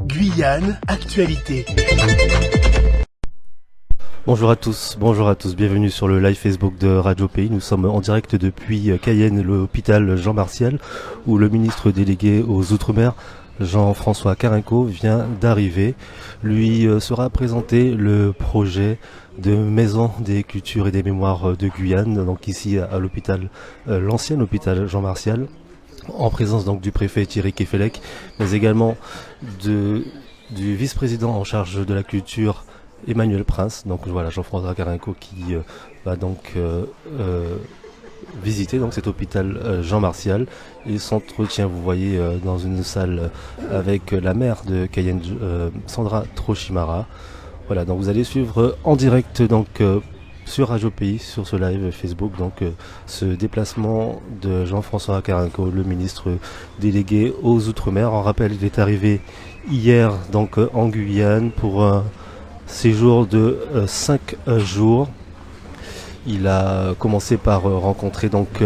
Guyane, actualité. Bonjour à tous, bienvenue sur le live Facebook de Radio Pays. Nous sommes en direct depuis Cayenne, l'hôpital Jean Martial, où le ministre délégué aux Outre-mer, Jean-François Carenco, vient d'arriver. Lui sera présenté le projet de maison des cultures et des mémoires de Guyane, donc ici à l'hôpital, l'ancien hôpital Jean Martial, en présence donc du préfet Thierry Kefelec, mais également du vice-président en charge de la culture, Emmanuel Prince. Donc voilà, Jean-François Carenco qui va donc visiter donc cet hôpital Jean Martial. Il s'entretient, vous voyez, dans une salle avec la maire de Cayenne, Sandra Trochimara. Voilà, donc vous allez suivre en direct donc sur Radio Pays, sur ce live Facebook, donc ce déplacement de Jean-François Carenco, le ministre délégué aux Outre-mer. En rappel, il est arrivé hier donc en Guyane pour un séjour de 5 jours. Il a commencé par rencontrer donc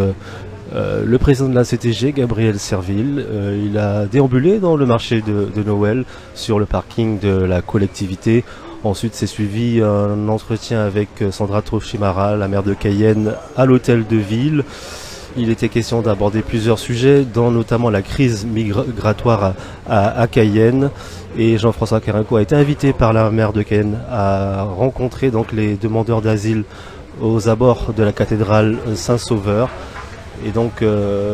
le président de la CTG, Gabriel Serville. Il a déambulé dans le marché de Noël sur le parking de la collectivité. Ensuite, s'est suivi un entretien avec Sandra Trochimara, la maire de Cayenne, à l'hôtel de ville. Il était question d'aborder plusieurs sujets, dont notamment la crise migratoire à Cayenne. Et Jean-François Carenco a été invité par la maire de Cayenne à rencontrer donc les demandeurs d'asile aux abords de la cathédrale Saint-Sauveur. Et donc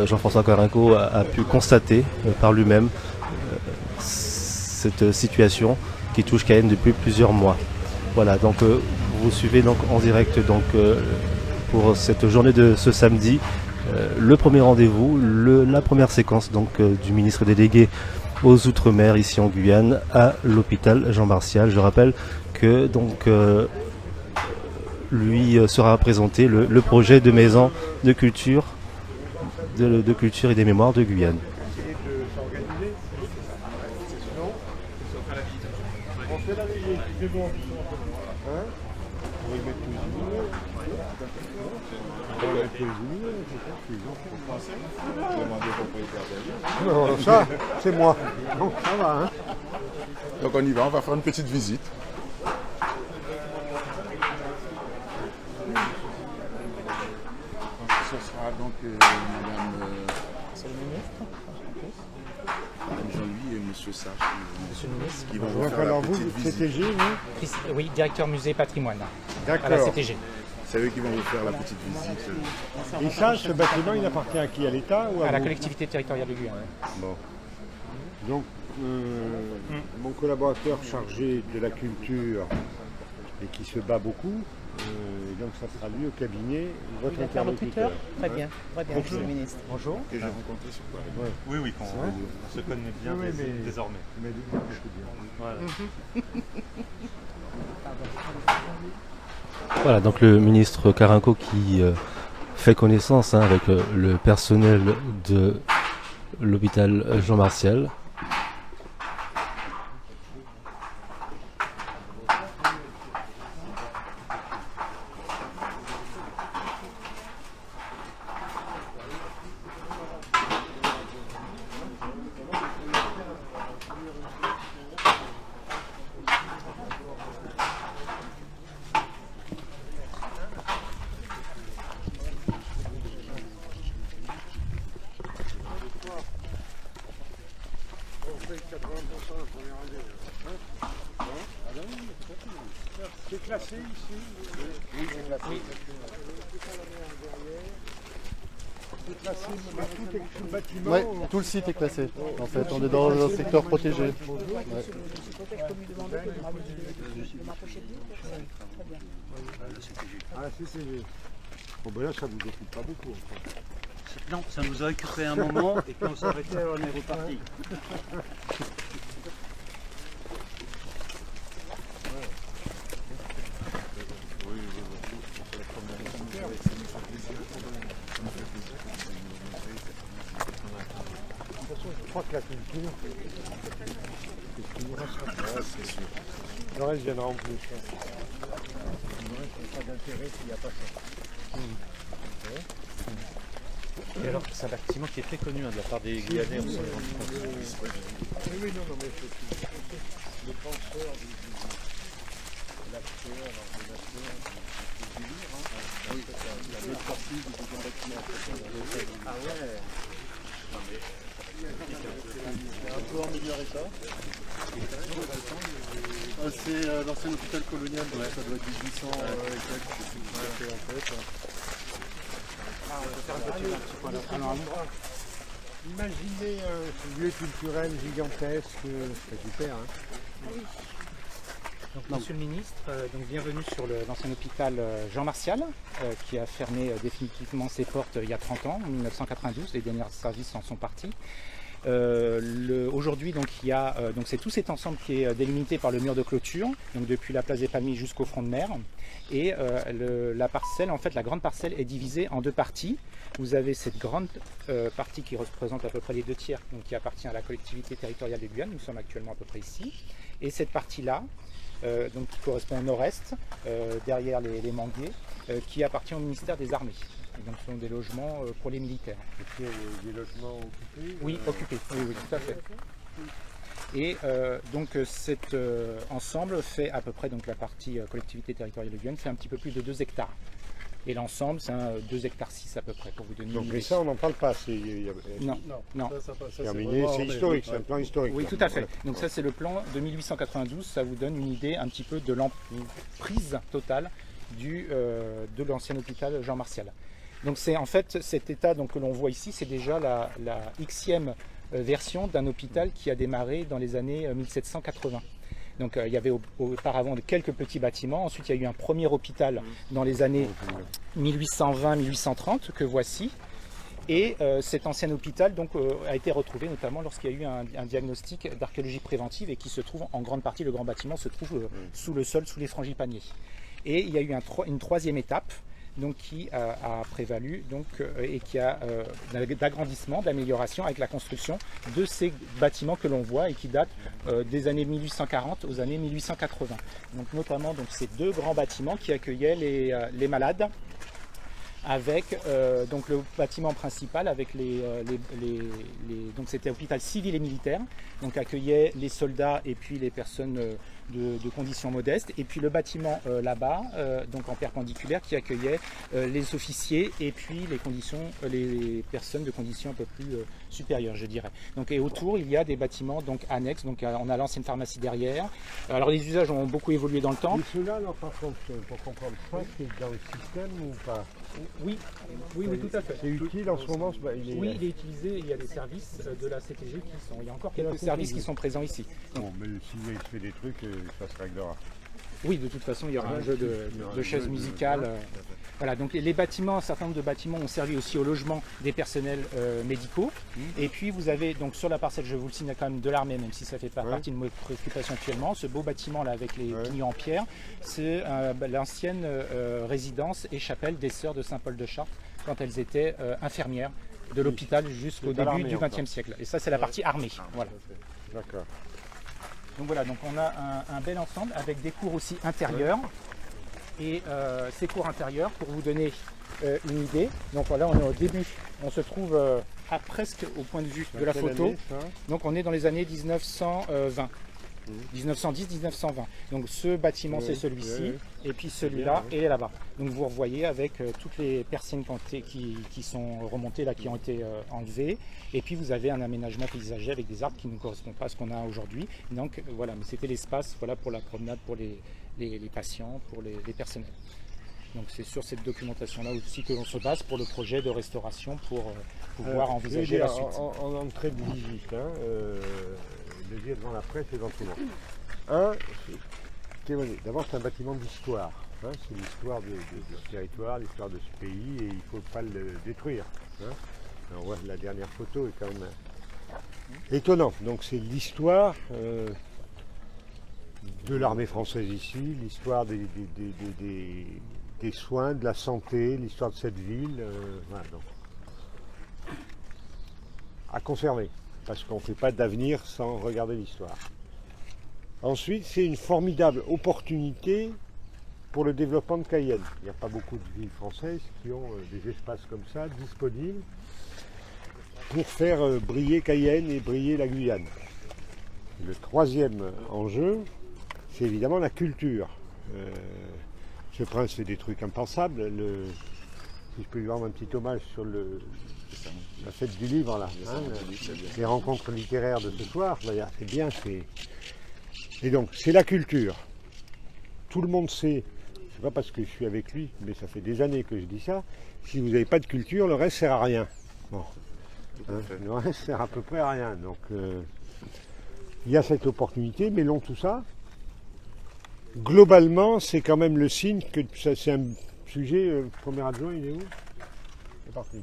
Jean-François Carenco a pu constater par lui-même cette situation qui touche Cayenne depuis plusieurs mois. Voilà, donc vous suivez donc en direct donc pour cette journée de ce samedi le premier rendez-vous, la première séquence donc du ministre délégué aux Outre-mer ici en Guyane à l'hôpital Jean Martial. Je rappelle que donc lui sera présenté le projet de maison de culture de culture et des mémoires de Guyane. Non, ça, c'est moi. Donc ça va, hein. Donc on y va, on va faire une petite visite. Ce sera donc Madame Jean-Louis et Monsieur Sach qui vont vous faire la petite visite. CTG, vous Oui, directeur musée patrimoine à la D'accord. CTG. C'est eux qui vont vous faire la petite visite. Et ça, ce bâtiment, il appartient à qui? À l'État ou à À la vous? collectivité territoriale de Guyane. Bon. Donc, mon collaborateur chargé de la culture et qui se bat beaucoup, donc ça sera lui au cabinet, votre interlocuteur. Très bien, monsieur le ministre. Bonjour. Que j'ai rencontré sur Paris. Oui, on se connaît bien désormais. Mais c'est bien. Voilà. Voilà, donc le ministre Carenco qui fait connaissance avec le personnel de l'hôpital Jean Martial. C'est classé ici? Oui, c'est classé. C'est classé, mais tout est tout le bâtiment? Oui, tout le site est classé. En fait, on est dans un secteur protégé. Ouais. Ah, c'est bon, ben là, ça vous occupe pas beaucoup. Non, ça nous a occupé un moment et puis on s'est arrêté, on est reparti. Je crois que la culture, c'est ce qui nous reste. C'est sûr. Le reste viendra en plus. Le reste, il n'y a pas d'intérêt s'il n'y a pas ça. Et alors, c'est un bâtiment qui est très connu de la part des Guyanais. Oui, non, mais c'est le transfert de l'acteur, l'ordinateur, du livre. Oui, la deuxième partie du deuxième bâtiment. Ah ouais. C'est un peu en meilleur état. C'est l'ancien hôpital colonial, donc ça doit être 1800 et quelques, je sais plus tout à fait en fait. Imaginez ce lieu culturel gigantesque, c'est super. Hein. Donc, Monsieur le ministre, donc bienvenue sur l'ancien hôpital Jean Martial, qui a fermé définitivement ses portes il y a 30 ans, en 1992. Les derniers services en sont partis. Aujourd'hui, donc il y a donc c'est tout cet ensemble qui est délimité par le mur de clôture, donc depuis la place des Palmiers jusqu'au front de mer. Et la parcelle, en fait, la grande parcelle est divisée en deux parties. Vous avez cette grande partie qui représente à peu près les 2/3, donc qui appartient à la collectivité territoriale de Guyane. Nous sommes actuellement à peu près ici. Et cette partie-là, donc qui correspond au nord-est, derrière les manguiers, qui appartient au ministère des Armées. Et donc ce sont des logements pour les militaires. Est-ce qu'il y a des logements occupés? Oui, occupés, oui, tout à fait. Et donc cet ensemble fait à peu près, donc la partie collectivité territoriale de Guyane fait un petit peu plus de 2 hectares. Et l'ensemble, c'est 2,6 hectares à peu près, pour vous donner une idée. Mais ça, on n'en parle pas. Non. C'est terminé, c'est historique, c'est un plan historique. Oui, tout à fait. Donc ça, c'est le plan de 1892. Ça vous donne une idée un petit peu de l'emprise totale de l'ancien hôpital Jean Martial. Donc c'est en fait cet état donc, que l'on voit ici, c'est déjà la Xème version d'un hôpital qui a démarré dans les années 1780. Donc il y avait auparavant quelques petits bâtiments. Ensuite, il y a eu un premier hôpital dans les années 1820-1830 que voici. Et cet ancien hôpital donc, a été retrouvé notamment lorsqu'il y a eu un diagnostic d'archéologie préventive et qui se trouve en grande partie, le grand bâtiment se trouve sous le sol, sous les frangipaniers. Et il y a eu une troisième étape donc, qui a prévalu donc, et qui a d'agrandissement, d'amélioration avec la construction de ces bâtiments que l'on voit et qui datent des années 1840 aux années 1880. Donc, notamment donc, ces 2 grands bâtiments qui accueillaient les malades, avec donc le bâtiment principal avec donc c'était hôpital civil et militaire, donc accueillait les soldats et puis les personnes de conditions modestes, et puis le bâtiment là-bas donc en perpendiculaire qui accueillait les officiers et puis les personnes de conditions un peu plus supérieures, je dirais. Donc, et autour il y a des bâtiments donc annexes, donc on a l'ancienne pharmacie derrière. Alors les usages ont beaucoup évolué dans le temps. Et cela, alors, par contre, pour comprendre ça, c'est dans le système ou pas? Oui, tout à fait. C'est utile en ce moment? Oui, il est utilisé, il y a des services de la CTG qui sont, il y a encore quelques services qui sont présents ici. Bon, mais s'il se fait des trucs, ça se réglera. Oui, de toute façon, il y aura un jeu de chaises musicales. Voilà, donc les bâtiments, un certain nombre de bâtiments ont servi aussi au logement des personnels médicaux. Et puis vous avez donc sur la parcelle, je vous le signale quand même, de l'armée, même si ça fait pas partie de mes préoccupations actuellement, ce beau bâtiment là avec les pignons en pierre, c'est l'ancienne résidence et chapelle des sœurs de Saint-Paul de Chartres quand elles étaient infirmières de l'hôpital jusqu'au début du XXe siècle. Et ça, c'est la partie armée. Voilà. D'accord. Donc voilà, donc on a un bel ensemble avec des cours aussi intérieurs. Et ces cours intérieurs, pour vous donner une idée, donc voilà, on est au début, on se trouve presque au point de vue de la photo. Année, donc on est dans les années 1920. 1910-1920. Donc ce bâtiment c'est celui-ci, et puis celui-là et là-bas. Donc vous revoyez avec toutes les persiennes qui sont remontées là, qui ont été enlevées, et puis vous avez un aménagement paysager avec des arbres qui ne correspondent pas à ce qu'on a aujourd'hui. Donc voilà, mais c'était l'espace voilà, pour la promenade, pour les patients, pour les personnels. Donc c'est sur cette documentation-là aussi que l'on se base pour le projet de restauration pour pouvoir envisager la suite. En entrée de visite, le dire devant la presse éventuellement. D'abord c'est un bâtiment d'histoire. C'est l'histoire de ce territoire, l'histoire de ce pays, et il ne faut pas le détruire. On voit la dernière photo est quand même étonnante. Donc c'est l'histoire de l'armée française ici, l'histoire des soins, de la santé, l'histoire de cette ville. Voilà, donc. À conserver, parce qu'on ne fait pas d'avenir sans regarder l'histoire. Ensuite, c'est une formidable opportunité pour le développement de Cayenne. Il n'y a pas beaucoup de villes françaises qui ont des espaces comme ça disponibles pour faire briller Cayenne et briller la Guyane. Le troisième enjeu, c'est évidemment la culture. Ce prince fait des trucs impensables. Si je peux lui rendre un petit hommage sur la fête du livre, là, hein, les rencontres littéraires de ce soir, c'est bien. Et donc, c'est la culture. Tout le monde sait, c'est pas parce que je suis avec lui, mais ça fait des années que je dis ça, si vous n'avez pas de culture, le reste sert à rien. Bon. Hein, le reste sert à peu près à rien. Donc, il y a cette opportunité, mêlons tout ça. Globalement, c'est quand même le signe que c'est un sujet. Le premier adjoint, il est où? C'est parti.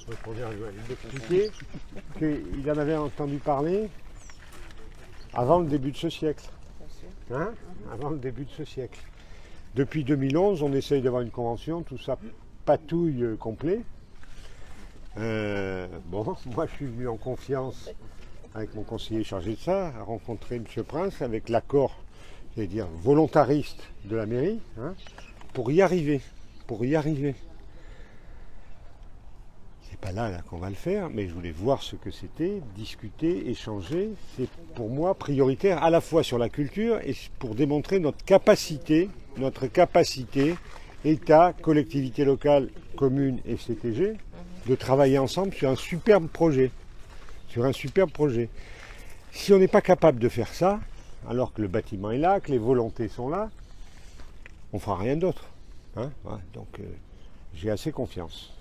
Le premier adjoint, il expliquait qu'il en avait entendu parler avant le début de ce siècle. Hein? Avant le début de ce siècle. Depuis 2011, on essaye d'avoir une convention, tout ça patouille complet. Bon, moi je suis venu en confiance avec mon conseiller chargé de ça, à rencontrer M. Prince avec l'accord, j'allais dire, volontariste de la mairie, hein, pour y arriver. C'est pas là qu'on va le faire, mais je voulais voir ce que c'était, discuter, échanger. C'est pour moi prioritaire à la fois sur la culture et pour démontrer notre capacité, État, collectivité locale, commune et CTG, de travailler ensemble sur un superbe projet. Si on n'est pas capable de faire ça, alors que le bâtiment est là, que les volontés sont là, on ne fera rien d'autre. Hein, ouais, donc j'ai assez confiance.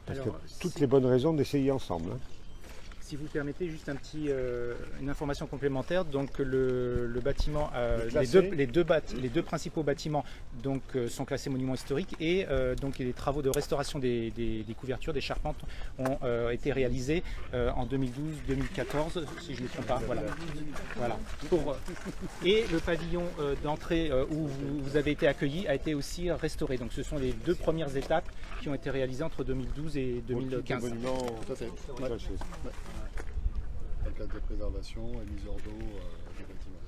Parce que toutes les bonnes raisons d'essayer ensemble. Hein. Si vous permettez juste une information complémentaire, donc le bâtiment, les deux principaux bâtiments donc, sont classés monuments historiques et donc les travaux de restauration des couvertures, des charpentes ont été réalisés en 2012-2014, si je ne me trompe pas. Voilà. Et le pavillon d'entrée où vous avez été accueilli a été aussi restauré. Donc ce sont les deux premières étapes qui ont été réalisées entre 2012 et 2015. Dans le cadre de préservation et mise hors d'eau des bâtiments.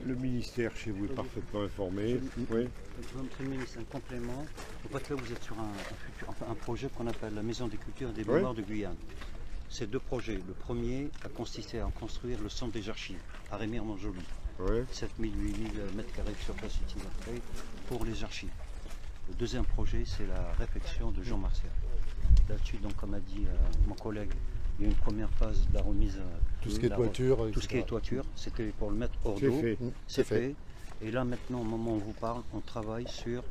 Le ministère chez vous est parfaitement informé. Oui. Monsieur le ministre, un complément. En fait, là, vous êtes sur un projet qu'on appelle la Maison des Cultures et des Mémoires de Guyane. Ces deux projets. Le premier a consisté à construire le centre des archives à Remire-Montjoly. 7 000, 8 000 mètres carrés de surface utilisée pour les archives. Le deuxième projet, c'est la réfection de Jean Martial. Là-dessus, donc, comme a dit mon collègue, il y a une première phase de la remise. Tout ce qui est toiture. Tout ce qui est toiture, c'était pour le mettre hors d'eau. C'est fait. Et là, maintenant, au moment où on vous parle, on travaille sur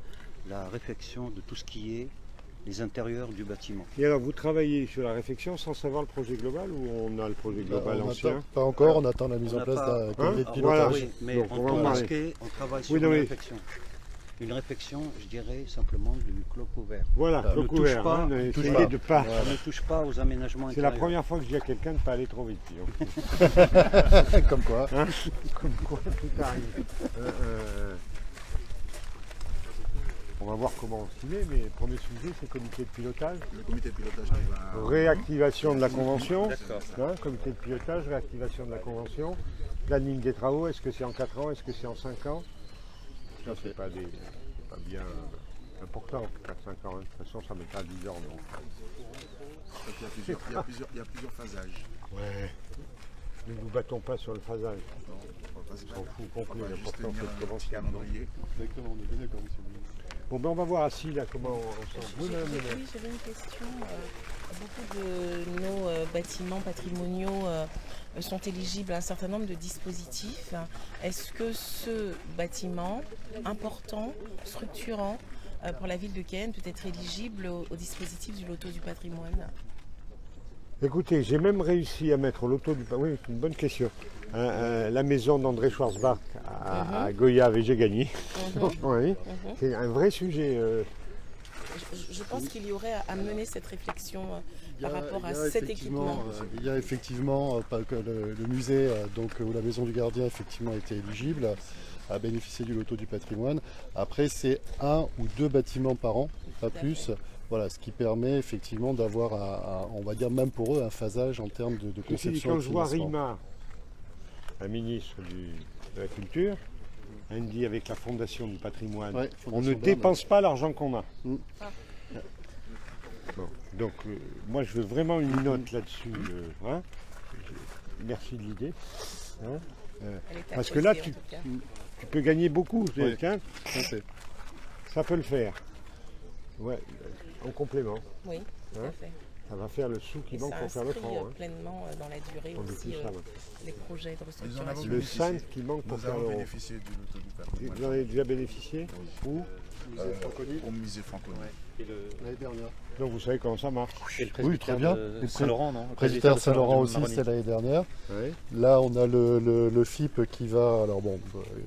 la réfection de tout ce qui est les intérieurs du bâtiment. Et alors, vous travaillez sur la réfection sans savoir le projet global ou on a le projet global ancien? Pas encore, on attend la mise en place d'un comité de pilotage. Oui, mais donc, on travaille sur la réfection. Une réflexion, je dirais simplement du clos couvert. Voilà, clos couvert. On ne touche pas aux aménagements intérieurs. C'est la première fois que je dis à quelqu'un de ne pas aller trop vite. Comme quoi. Hein, comme quoi, tout arrive. On va voir comment on s'y met, mais le premier sujet, c'est le comité de pilotage. Le comité de pilotage va... Réactivation de la convention. Hein, comité de pilotage, réactivation de la convention. Planning des travaux, est-ce que c'est en 4 ans, est-ce que c'est en 5 ans? Ça, c'est pas bien important, 4-5 ans. De toute façon, ça mettra 10 ans. Donc. Il y a plusieurs phasages. Ouais. Ne nous battons pas sur le phasage. On s'en fout complet. L'important, c'est de commencer à Exactement, on est bien d'accord, monsieur le ministre. Bon, ben on va voir assis là comment on s'en. Oui, j'avais une question. Beaucoup de nos bâtiments patrimoniaux sont éligibles à un certain nombre de dispositifs. Est-ce que ce bâtiment important, structurant pour la ville de Cayenne peut être éligible au dispositif du loto du patrimoine? Écoutez, j'ai même réussi à mettre au loto du patrimoine. Oui, c'est une bonne question. La maison d'André Schwarzbach à Goyave et j'ai gagné. Oui, c'est un vrai sujet. Je pense qu'il y aurait à mener cette réflexion par rapport à cet équipement. Il y a effectivement le musée donc, où la maison du gardien effectivement était éligible à bénéficier du loto du patrimoine. Après, c'est 1 ou 2 bâtiments par an, pas plus. Voilà, ce qui permet effectivement d'avoir, on va dire même pour eux, un phasage en termes de conception. Quand je vois Rima, la ministre de la Culture, elle me dit avec la Fondation du patrimoine, on ne dépense pas l'argent qu'on a. Bon, donc, moi, je veux vraiment une note là-dessus. Hein. Merci de l'idée. Hein. Elle est Parce que là, appréciée, en tout cas. tu peux gagner beaucoup. Oui. Tiens, ça peut le faire. Ouais, en complément. Oui, tout Hein. à fait. Ça va faire le sou qui Et manque ça pour faire le inscrit franc. Hein. pleinement dans la durée On dit aussi tout ça, ouais. les projets de Ils en restructuration. avons Le bénéficié. 5 qui manque pour Nous faire avons l'euro. bénéficié du loto du patrimoine. Vous en avez déjà bénéficié? Où? Au musée Franconie. L'année dernière. Donc vous savez comment ça marche. Oui, très bien. De Saint-Laurent, non? Le presbytère Saint-Laurent aussi, Maroni. c'était l'année dernière. Oui. Là, on a le FIP qui va. Alors bon,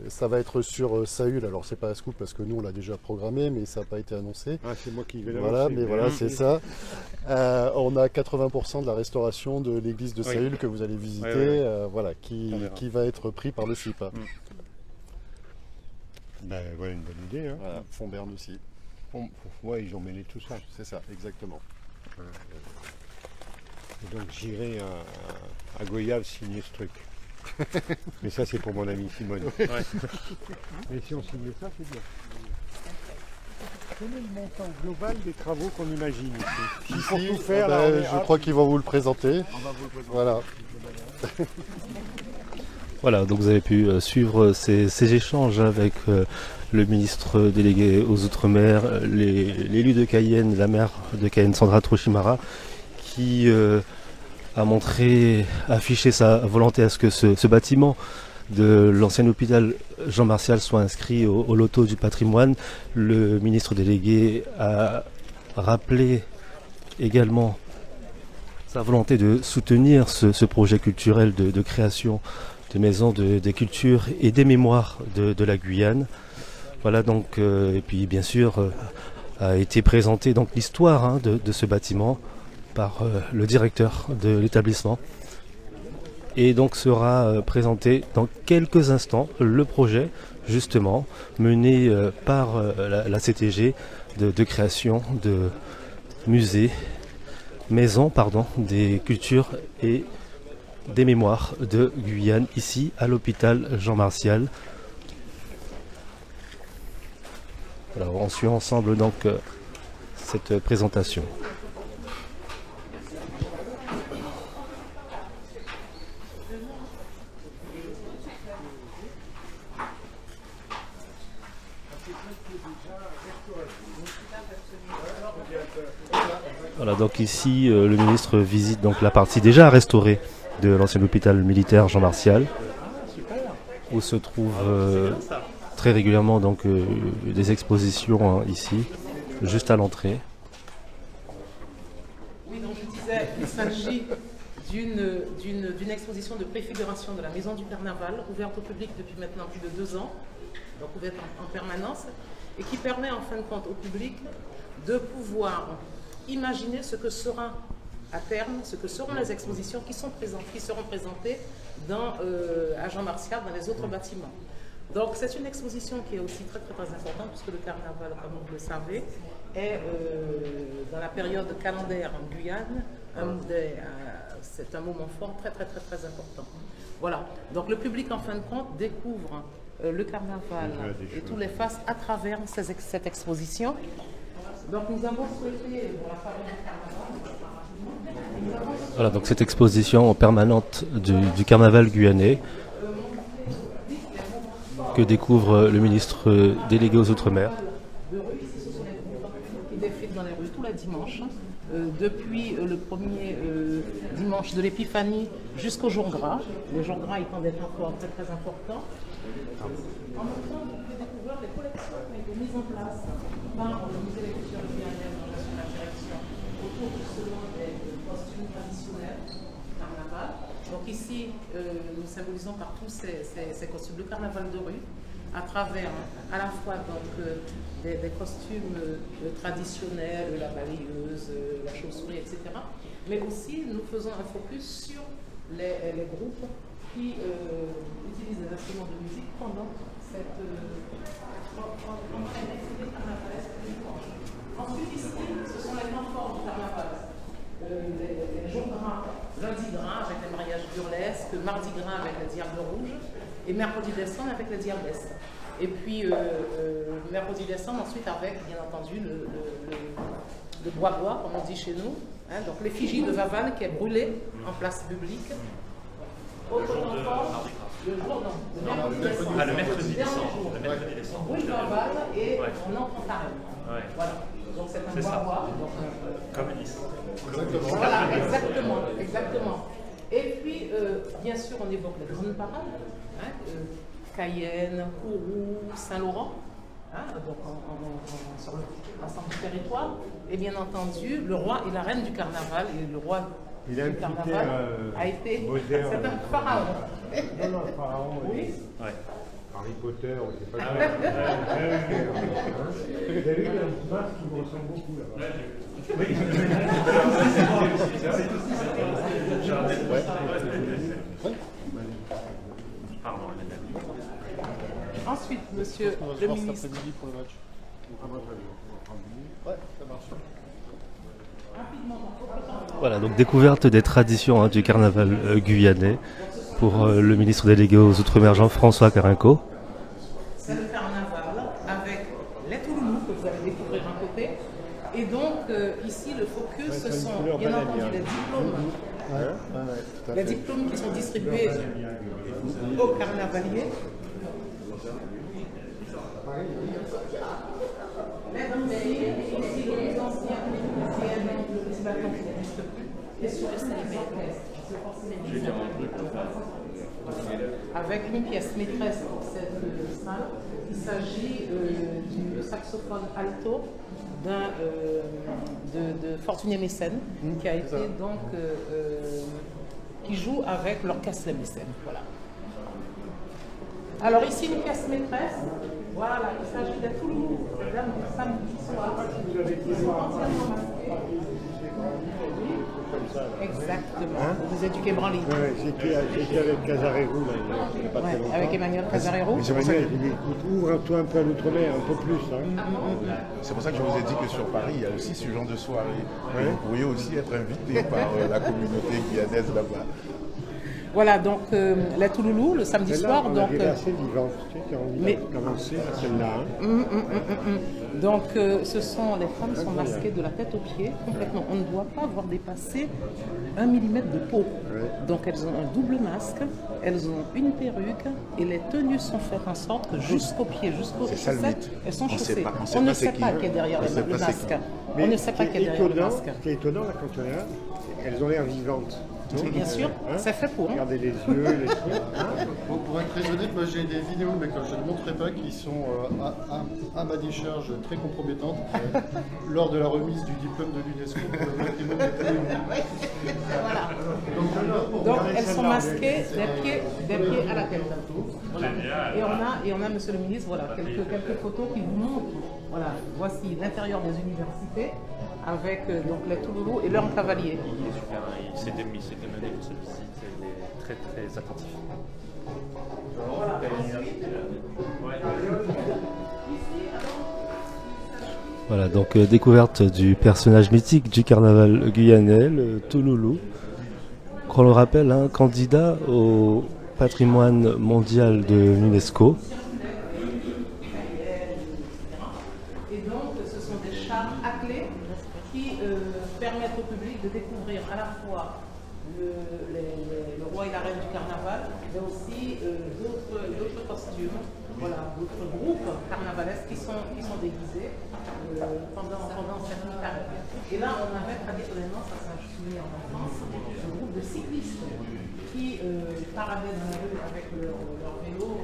ça va être sur Saül. Alors c'est pas un scoop parce que nous on l'a déjà programmé, mais ça n'a pas été annoncé. Ah, c'est moi qui vais Voilà, l'annoncer. mais voilà, c'est ça. On a 80% de la restauration de l'église de Saül que vous allez visiter, Oui, oui. voilà, On verra. qui va être pris par le FIP. Ben voilà une bonne idée. Hein. Voilà, Fontberne aussi. Ouais, ils ont mêlé tout ça. C'est ça, exactement. Et donc j'irai à Goyave signer ce truc. Mais ça c'est pour mon ami Simone. Mais si on signe ça, c'est bien. Quel est le montant global des travaux qu'on imagine ici? Il faut Ici, tout faire. ben, là, on est je à- crois qu'ils vont vous le présenter. Voilà. Voilà, donc vous avez pu suivre ces échanges avec le ministre délégué aux Outre-mer, l'élu de Cayenne, la maire de Cayenne, Sandra Trochimara, qui a affiché sa volonté à ce que ce bâtiment de l'ancien hôpital Jean Martial soit inscrit au loto du patrimoine. Le ministre délégué a rappelé également sa volonté de soutenir ce projet culturel de création de maisons des cultures et des mémoires de la Guyane. Voilà donc, et puis bien sûr a été présentée donc l'histoire de ce bâtiment par le directeur de l'établissement. Et donc sera présenté dans quelques instants le projet justement mené par la CTG de création de maisons des cultures et des mémoires de Guyane, ici à l'hôpital Jean Martial. Alors on suit ensemble donc cette présentation. Voilà, donc ici le ministre visite donc la partie déjà restaurée de l'ancien hôpital militaire Jean Martial, où se trouvent très régulièrement donc des expositions ici, juste à l'entrée. Oui, donc je disais, il s'agit d'une exposition de préfiguration de la Maison du Carnaval, ouverte au public depuis maintenant plus de 2 ans, donc ouverte en permanence, et qui permet en fin de compte au public de pouvoir imaginer ce que sera à terme, ce que seront les expositions qui seront présentées à Jean Martial, dans les autres bâtiments. Donc c'est une exposition qui est aussi très très importante, puisque le carnaval, comme vous le savez, est dans la période calendaire en Guyane, c'est un moment fort très très très très important. Voilà, donc le public en fin de compte découvre le carnaval et tous les faces à travers cette exposition. Donc nous avons souhaité, pour la famille du carnaval, Voilà, donc cette exposition permanente du carnaval guyanais que découvre le ministre délégué aux Outre-mer. de rue, ici ce sont les groupes qui défilent dans les rues tous les dimanches, depuis le premier dimanche de l'Épiphanie jusqu'au jour gras, le jour gras étant des temps forts très très importants. En même temps, vous pouvez découvrir les collections qui ont été mises en place par le musée des cultures guyanaises dans la direction autour justement des costumes traditionnels du carnaval. Donc ici, nous symbolisons par tous ces costumes le carnaval de rue, à travers à la fois donc, des costumes traditionnels, la balayeuse, la chauve-souris, etc. Mais aussi, nous faisons un focus sur les groupes qui utilisent des instruments de musique pendant cette carnavalesque du dimanche. Ensuite, ici, ce sont les temps forts du carnaval. Les jours gras, lundi gras avec les mariages burlesques, mardi gras avec les diables rouges et mercredi décembre avec les diablesses. Et puis mercredi décembre ensuite avec bien entendu de bois, comme on dit chez nous. Hein, donc l'effigie de Vavannes qui est brûlée en place publique. Autre temps fort, le jour, non, le mercredi décembre. Brûle Vavannes et on entre en carême. Voilà. Donc c'est un bois. Communiste. Voilà, exactement. Et puis, bien sûr, on évoque les grandes parades, hein, Cayenne, Kourou, Saint-Laurent, hein, donc sur l'ensemble du territoire. Et bien entendu, le roi et la reine du carnaval, et le roi du carnaval a été... C'est un pharaon. Non, pharaon, oui. Harry Potter, on ne sait pas. Vous avez vu, il y a une masque qui me ressemble beaucoup là-bas. Ensuite, monsieur le ministre. Pour le match. Ouais, ça marche. Voilà, donc découverte des traditions du carnaval guyanais pour le ministre délégué aux Outre-mer Jean-François Carinco. C'est le carnaval avec les Touloulous que vous allez découvrir un côté. Et donc, ici, le focus, ce sont bien entendu les diplômes. Les diplômes qui sont distribués aux carnavaliers. Les anciens, les anciens, le petit bâton qui n'existe plus. Et sur les avec une pièce maîtresse pour cette salle, il s'agit du saxophone alto de Fortuné Mécène, qui a été donc qui joue avec l'orchestre Les Mécènes. Voilà. Alors ici une pièce maîtresse. Voilà, il s'agit des Touloulous, des dames du samedi soir, qui sont entièrement masquées. Exactement, vous êtes du Quai Branly. J'étais avec Casarero, là, il n'y a pas très longtemps. Avec Emmanuel Casarero. Emmanuel, il dit, ouvre-toi un peu à l'outre-mer, un peu plus. Hein. C'est pour ça que je vous ai dit que sur Paris, il y a aussi ce genre de soirée. Et vous pourriez aussi être invité par la communauté guyanaise là-bas. Voilà, donc la Touloulou, le samedi soir. On donc, assez vivante, tu sais, on a commencé celle-là. Donc, ce sont, les femmes sont masquées de la tête aux pieds, complètement. On ne doit pas voir dépasser 1 millimètre de peau. Donc, elles ont un double masque, elles ont une perruque, et les tenues sont faites en sorte que jusqu'aux pieds, jusqu'aux chaussettes, elles sont chaussées. On ne sait pas qui est derrière le masque. On ne sait pas qui est derrière le masque. Ce qui est étonnant, là, quand on est là, elles ont l'air vivantes. Bien sûr, c'est fait pour. Regardez les yeux, les trucs. Pour être très honnête, moi j'ai des vidéos, mais que je ne montrerai pas, qui sont à ma décharge très compromettantes lors de la remise du diplôme de l'UNESCO pour le patrimoine des Touloulous. Voilà. Donc elles sont masquées des pieds à la tête. Voilà. Et on a, monsieur le ministre, voilà, quelques photos qui vous montrent. Voilà, voici l'intérieur des universités avec donc les Touloulous et leurs cavaliers. Il est super, il s'est mené pour ce visite, il est très très attentif. Voilà, donc découverte du personnage mythique du carnaval guyanais, le Touloulou. Qu'on le rappelle, un candidat au patrimoine mondial de l'UNESCO. Permettre au public de découvrir à la fois le roi et la reine du carnaval, mais aussi d'autres costumes, voilà, d'autres groupes carnavalesques qui sont déguisés pendant cette période. Et là, on avait traditionnellement, ça c'est un souvenir en France, un groupe de cyclistes qui paradaient dans la rue avec leur vélo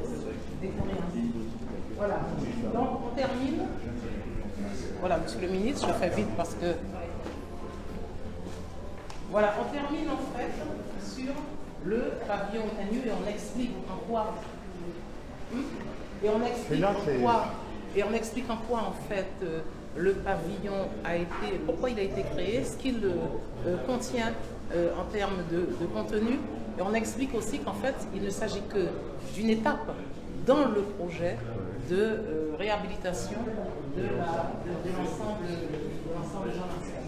décoré un peu. Voilà, donc on termine. Voilà, monsieur le ministre, je fais vite parce que... Voilà, on termine en fait sur le pavillon nu et on explique en quoi. Et on explique en quoi en fait le pavillon a été, pourquoi il a été créé, ce qu'il contient en termes de contenu. Et on explique aussi qu'en fait il ne s'agit que d'une étape dans le projet de réhabilitation de l'ensemble Jean Martial.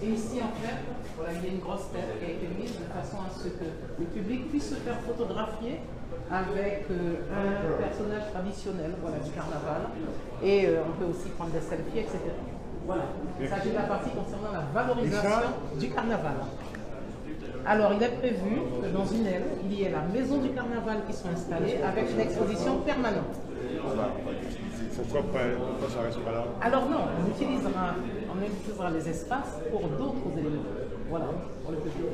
Et ici en fait, voilà, il y a une grosse tête qui a été mise de façon à ce que le public puisse se faire photographier avec un personnage traditionnel, voilà, du carnaval. Et on peut aussi prendre des selfies, etc. Voilà, il s'agit de la partie concernant la valorisation du carnaval. Alors, il est prévu que dans une aile, il y ait la maison du carnaval qui soit installée avec une exposition permanente. Pourquoi ça reste pas là? Alors non, on utilisera les espaces pour d'autres éléments. Voilà, pour le public.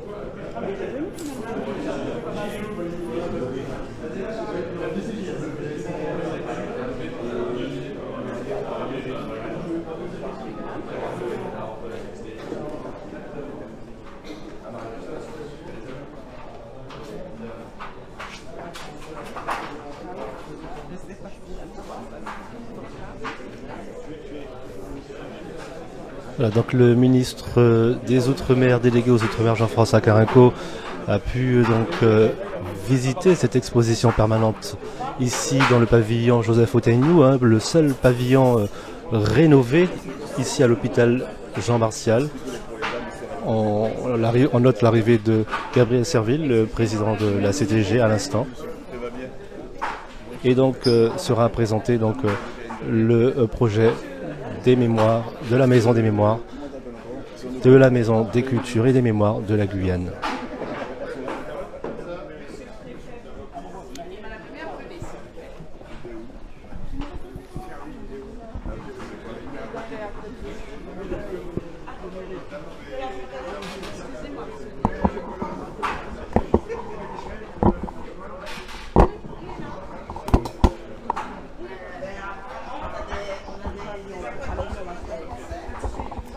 Voilà, donc le ministre des Outre-mer, délégué aux Outre-mer, Jean-François Carinco, a pu visiter cette exposition permanente ici dans le pavillon Joseph Otagnou, le seul pavillon rénové ici à l'hôpital Jean Martial. On note l'arrivée de Gabriel Serville, le président de la CTG à l'instant. Et donc sera présenté le projet des mémoires, de la Maison des Mémoires, de la Maison des Cultures et des Mémoires de la Guyane.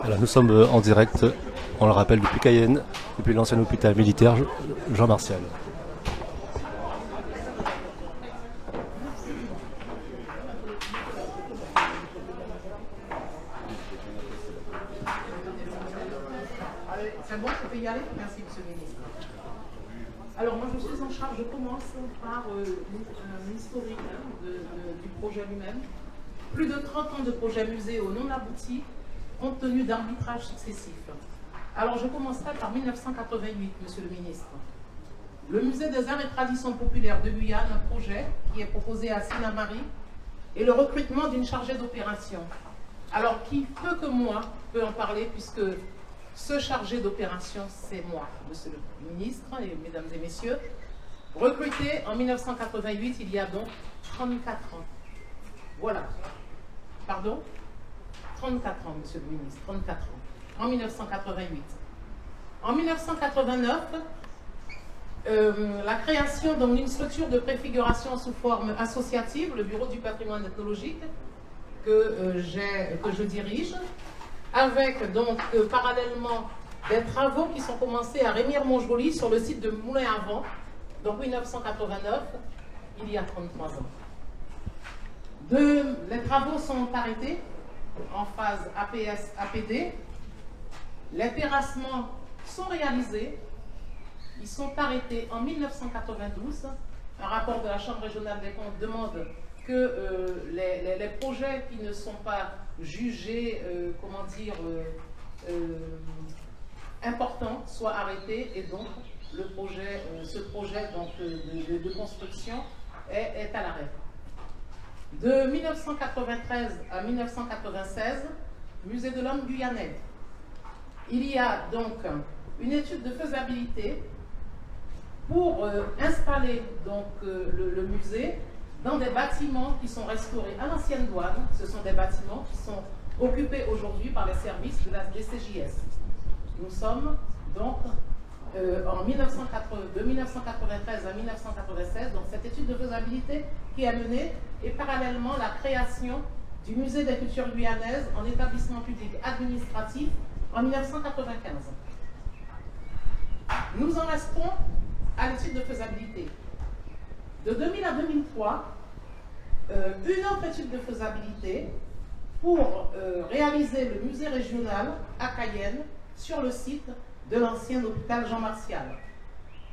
Voilà, nous sommes en direct, on le rappelle, depuis Cayenne, depuis l'ancien hôpital militaire Jean Martial. C'est bon, je peux y aller? Merci, monsieur le ministre. Alors, moi, je suis en charge, je commence par un historique du projet lui-même. Plus de 30 ans de projet muséo non abouti, compte tenu d'arbitrages successifs. Alors, je commencerai par 1988, monsieur le ministre. Le Musée des Arts et Traditions Populaires de Guyane, un projet qui est proposé à Sinamari, et le recrutement d'une chargée d'opération. Alors, qui peut que moi peut en parler, puisque ce chargé d'opération, c'est moi, monsieur le ministre, et mesdames et messieurs, recruté en 1988, il y a donc 34 ans. Voilà. Pardon? 34 ans, monsieur le ministre, 34 ans, en 1988. En 1989, la création d'une structure de préfiguration sous forme associative, le Bureau du patrimoine ethnologique, que je dirige, avec donc parallèlement des travaux qui sont commencés à Rémire-Montjoly sur le site de Moulin à Vent, donc 1989, il y a 33 ans. Les travaux sont arrêtés en phase APS-APD. Les terrassements sont réalisés. Ils sont arrêtés en 1992. Un rapport de la Chambre régionale des comptes demande que les projets qui ne sont pas jugés, importants soient arrêtés, et donc ce projet de construction est à l'arrêt. De 1993 à 1996, Musée de l'Homme guyanais. Il y a donc une étude de faisabilité pour installer donc, le musée dans des bâtiments qui sont restaurés à l'ancienne douane. Ce sont des bâtiments qui sont occupés aujourd'hui par les services de la DCJS. Nous sommes donc de 1993 à 1996, donc cette étude de faisabilité qui est menée, et parallèlement la création du Musée des cultures guyanaises en établissement public administratif en 1995. Nous en restons à l'étude de faisabilité. De 2000 à 2003, une autre étude de faisabilité pour réaliser le musée régional à Cayenne sur le site de l'ancien hôpital Jean Martial.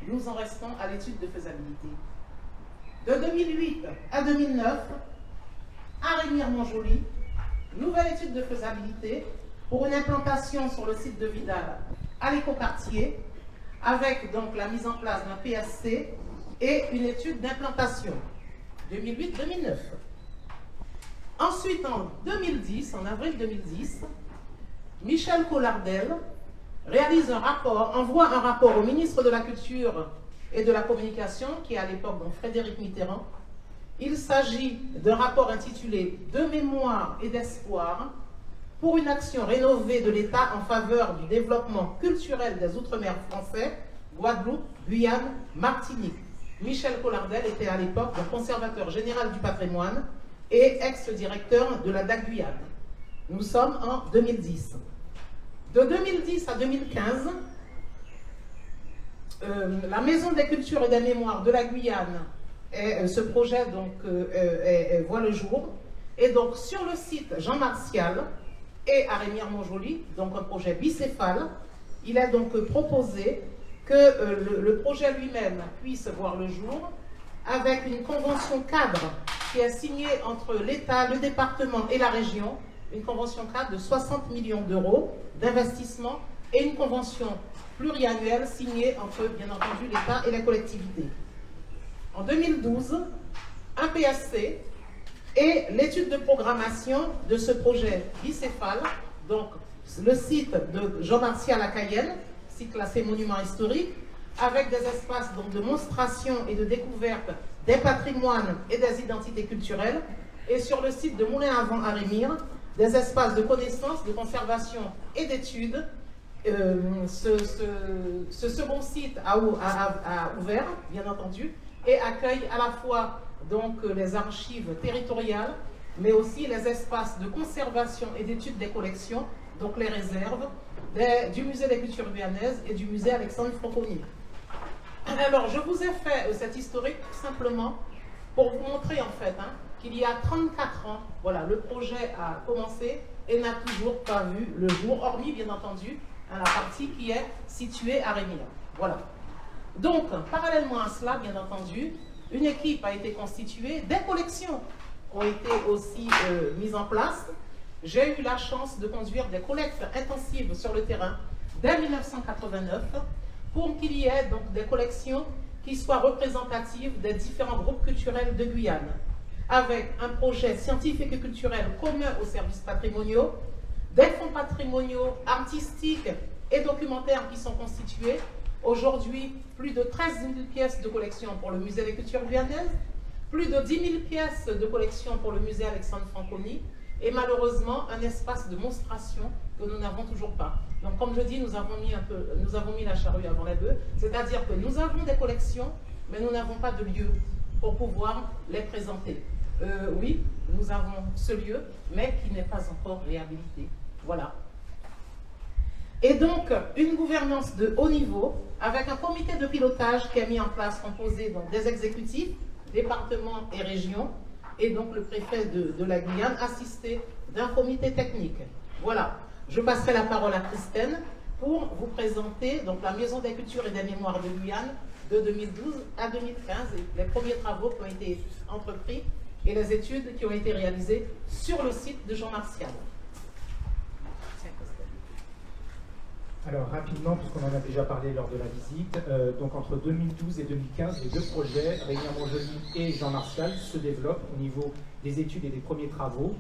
Nous en restons à l'étude de faisabilité. De 2008 à 2009, à Rémire-Montjoly, nouvelle étude de faisabilité pour une implantation sur le site de Vidal à l'écoquartier, avec donc la mise en place d'un PSC et une étude d'implantation. 2008-2009. Ensuite, en 2010, en avril 2010, Michel Collardel réalise un rapport, envoie un rapport au ministre de la Culture et de la Communication, qui est à l'époque donc Frédéric Mitterrand. Il s'agit d'un rapport intitulé « De mémoire et d'espoir pour une action rénovée de l'État en faveur du développement culturel des Outre-mer français, Guadeloupe, Guyane, Martinique ». Michel Collardel était à l'époque le conservateur général du patrimoine et ex-directeur de la DAC Guyane. Nous sommes en 2010. De 2010 à 2015, la Maison des Cultures et des Mémoires de la Guyane, ce projet donc, voit le jour. Et donc sur le site Jean Martial et à Remire-Montjoly, donc un projet bicéphale, il est donc proposé que le projet lui-même puisse voir le jour avec une convention cadre qui est signée entre l'État, le département et la région, une convention cadre de 60 millions d'euros d'investissement et une convention pluriannuelle signée entre, bien entendu, l'État et les collectivités. En 2012, un PSC et l'étude de programmation de ce projet bicéphale, donc le site de Jean Martial à Cayenne, site classé monument historique, avec des espaces donc, de monstration et de découverte des patrimoines et des identités culturelles, et sur le site de Moulin-à-Vent à Rémire, des espaces de connaissance, de conservation et d'études. Ce second site a ouvert, bien entendu, et accueille à la fois donc, les archives territoriales, mais aussi les espaces de conservation et d'études des collections, donc les réserves, du musée des cultures guyanaises et du musée Alexandre Franconie. Alors, je vous ai fait cet historique tout simplement pour vous montrer en fait qu'il y a 34 ans, voilà, le projet a commencé et n'a toujours pas vu le jour, hormis bien entendu la partie qui est située à Rémire. Voilà. Donc, parallèlement à cela, bien entendu, une équipe a été constituée, des collections ont été aussi mises en place. J'ai eu la chance de conduire des collectes intensives sur le terrain dès 1989 pour qu'il y ait donc des collections qui soient représentatives des différents groupes culturels de Guyane, avec un projet scientifique et culturel commun aux services patrimoniaux, des fonds patrimoniaux, artistiques et documentaires qui sont constitués. Aujourd'hui, plus de 13 000 pièces de collection pour le musée des cultures guyanaises, plus de 10 000 pièces de collection pour le musée Alexandre Franconie, et malheureusement un espace de monstration que nous n'avons toujours pas. Donc comme je dis, nous avons mis la charrue avant les bœufs, c'est-à-dire que nous avons des collections, mais nous n'avons pas de lieu pour pouvoir les présenter. Oui, nous avons ce lieu, mais qui n'est pas encore réhabilité. Voilà. Et donc, une gouvernance de haut niveau, avec un comité de pilotage qui est mis en place, composé donc, des exécutifs, départements et régions, et donc le préfet de la Guyane, assisté d'un comité technique. Voilà. Je passerai la parole à Christine pour vous présenter donc, la Maison des Cultures et des Mémoires de Guyane de 2012 à 2015, et les premiers travaux qui ont été entrepris et les études qui ont été réalisées sur le site de Jean Martial. Alors rapidement, puisqu'on en a déjà parlé lors de la visite, donc entre 2012 et 2015, les deux projets, Remire-Montjoly et Jean Martial, se développent au niveau des études et des premiers travaux.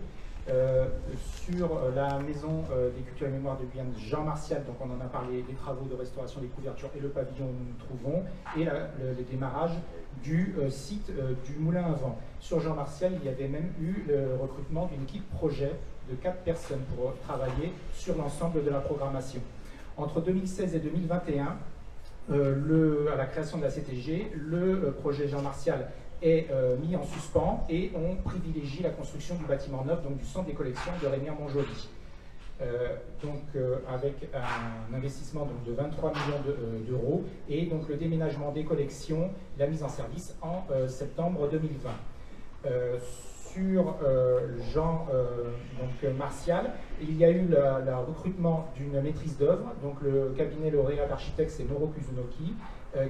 Sur la Maison des Cultures et Mémoires de Guyane, Jean Martial, donc on en a parlé, les travaux de restauration des couvertures et le pavillon où nous nous trouvons, et le démarrage du site du Moulin à Vent. Sur Jean Martial, il y avait même eu le recrutement d'une équipe projet de 4 personnes pour travailler sur l'ensemble de la programmation. Entre 2016 et 2021, à la création de la CTG, le projet Jean Martial est mis en suspens et on privilégie la construction du bâtiment neuf, donc du centre des collections de Remire-Montjoly. Avec un investissement donc, de 23 millions d'euros et donc le déménagement des collections, la mise en service en septembre 2020. Sur Jean Martial, il y a eu le recrutement d'une maîtrise d'œuvre, donc le cabinet lauréat d'architecte c'est Noro Kuzunoki,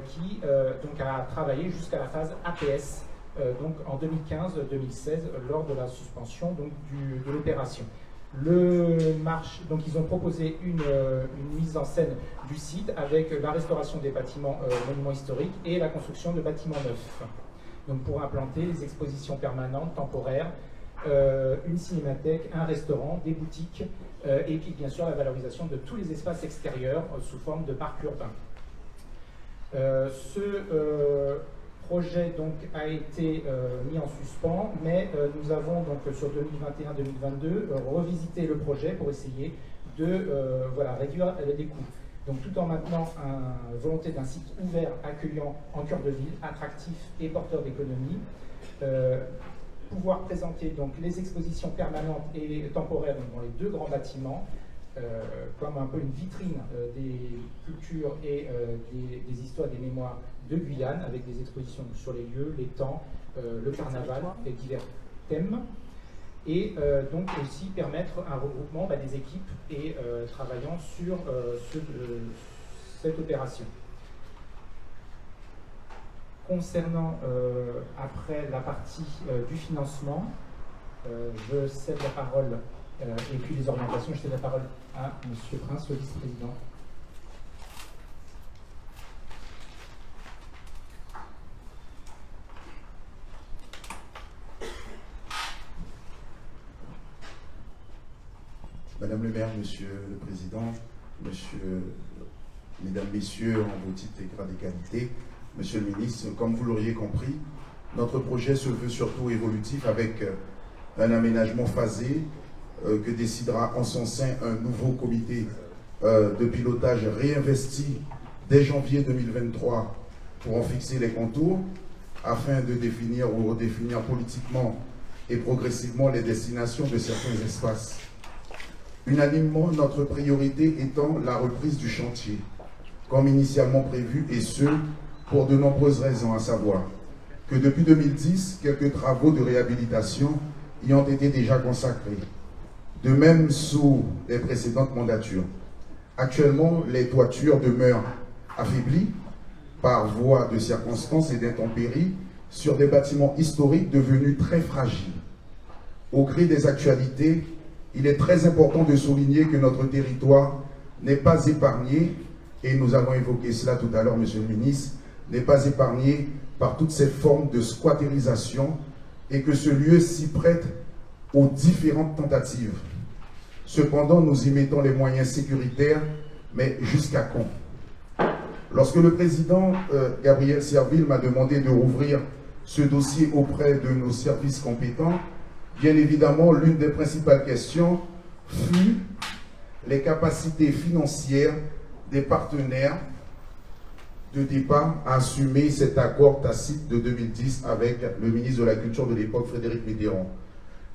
qui donc a travaillé jusqu'à la phase APS donc en 2015-2016 lors de la suspension donc, de l'opération. Donc ils ont proposé une mise en scène du site avec la restauration des bâtiments monuments historiques et la construction de bâtiments neufs. Donc pour implanter les expositions permanentes, temporaires, une cinémathèque, un restaurant, des boutiques, et puis bien sûr la valorisation de tous les espaces extérieurs sous forme de parcs urbains. Ce projet donc a été mis en suspens, mais nous avons donc sur 2021-2022 revisité le projet pour essayer de réduire les coûts. Donc tout en maintenant une volonté d'un site ouvert, accueillant, en cœur de ville, attractif et porteur d'économie, pouvoir présenter donc les expositions permanentes et temporaires donc, dans les deux grands bâtiments, comme un peu une vitrine des cultures et des histoires, des mémoires de Guyane, avec des expositions sur les lieux, les temps, le carnaval et divers thèmes, et donc aussi permettre un regroupement des équipes et travaillant sur cette opération. Concernant après la partie du financement, je cède la parole et puis les orientations, je cède la parole à M. Prince, le vice-président. Madame le maire, Monsieur le Président, Mesdames, Messieurs, en vos titres et grades et qualités, Monsieur le ministre, comme vous l'auriez compris, notre projet se veut surtout évolutif avec un aménagement phasé que décidera en son sein un nouveau comité de pilotage réinvesti dès janvier 2023 pour en fixer les contours afin de définir ou redéfinir politiquement et progressivement les destinations de certains espaces. Unanimement, notre priorité étant la reprise du chantier, comme initialement prévu, et ce, pour de nombreuses raisons, à savoir que depuis 2010, quelques travaux de réhabilitation y ont été déjà consacrés, de même sous les précédentes mandatures. Actuellement, les toitures demeurent affaiblies par voie de circonstances et d'intempéries sur des bâtiments historiques devenus très fragiles. Au gré des actualités, il est très important de souligner que notre territoire n'est pas épargné, et nous avons évoqué cela tout à l'heure, Monsieur le ministre, n'est pas épargné par toutes ces formes de squatterisation et que ce lieu s'y prête aux différentes tentatives. Cependant, nous y mettons les moyens sécuritaires, mais jusqu'à quand? Lorsque le président Gabriel Serville m'a demandé de rouvrir ce dossier auprès de nos services compétents, bien évidemment, l'une des principales questions fut les capacités financières des partenaires de départ à assumer cet accord tacite de 2010 avec le ministre de la Culture de l'époque, Frédéric Mitterrand.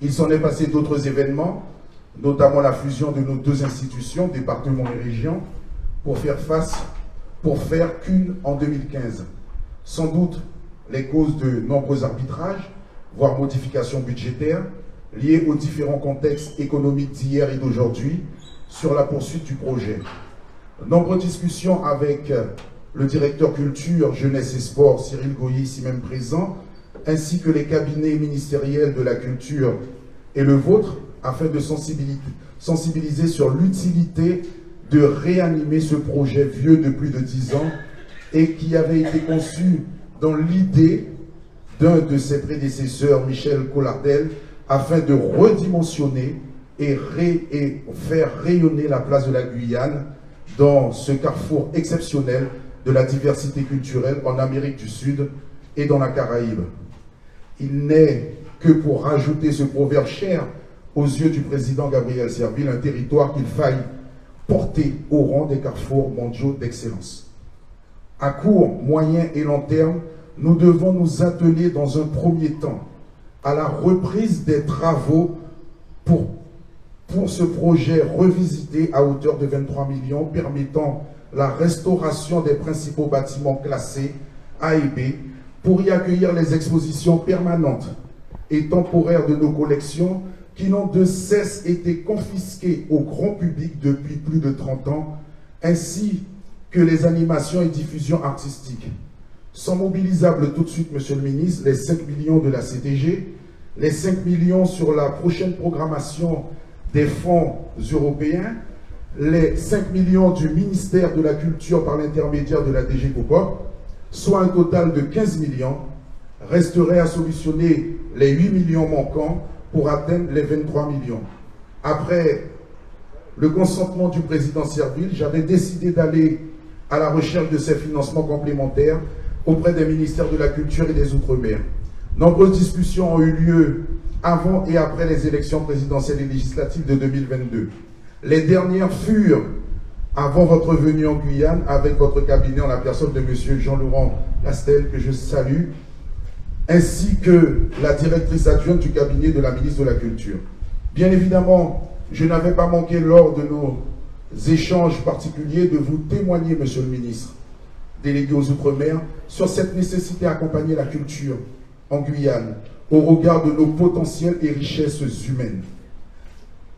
Il s'en est passé d'autres événements, notamment la fusion de nos deux institutions, département et région, pour faire qu'une en 2015. Sans doute les causes de nombreux arbitrages, voire modifications budgétaires, liées aux différents contextes économiques d'hier et d'aujourd'hui sur la poursuite du projet. Nombreuses discussions avec le directeur culture, jeunesse et sport, Cyril Goyer, ici même présent, ainsi que les cabinets ministériels de la culture et le vôtre, afin de sensibiliser sur l'utilité de réanimer ce projet vieux de plus de 10 ans et qui avait été conçu dans l'idée d'un de ses prédécesseurs, Michel Collardel, afin de redimensionner et faire rayonner la place de la Guyane dans ce carrefour exceptionnel de la diversité culturelle en Amérique du Sud et dans la Caraïbe. Il n'est que pour rajouter ce proverbe cher aux yeux du président Gabriel Serville, un territoire qu'il faille porter au rang des carrefours mondiaux d'excellence. À court, moyen et long terme, nous devons nous atteler dans un premier temps à la reprise des travaux pour ce projet revisité à hauteur de 23 millions, permettant la restauration des principaux bâtiments classés A et B pour y accueillir les expositions permanentes et temporaires de nos collections qui n'ont de cesse été confisquées au grand public depuis plus de 30 ans, ainsi que les animations et diffusions artistiques. Sont mobilisables tout de suite, Monsieur le ministre, les 5 millions de la CTG, les 5 millions sur la prochaine programmation des fonds européens, les 5 millions du ministère de la Culture par l'intermédiaire de la DGCOPOP, soit un total de 15 millions, resterait à solutionner les 8 millions manquants pour atteindre les 23 millions. Après le consentement du président Serville, j'avais décidé d'aller à la recherche de ces financements complémentaires auprès des ministères de la Culture et des Outre-mer. Nombreuses discussions ont eu lieu avant et après les élections présidentielles et législatives de 2022. Les dernières furent avant votre venue en Guyane avec votre cabinet en la personne de M. Jean-Laurent Castel, que je salue, ainsi que la directrice adjointe du cabinet de la ministre de la Culture. Bien évidemment, je n'avais pas manqué lors de nos échanges particuliers de vous témoigner, Monsieur le ministre, délégué aux Outre-mer, sur cette nécessité d'accompagner la culture en Guyane au regard de nos potentiels et richesses humaines.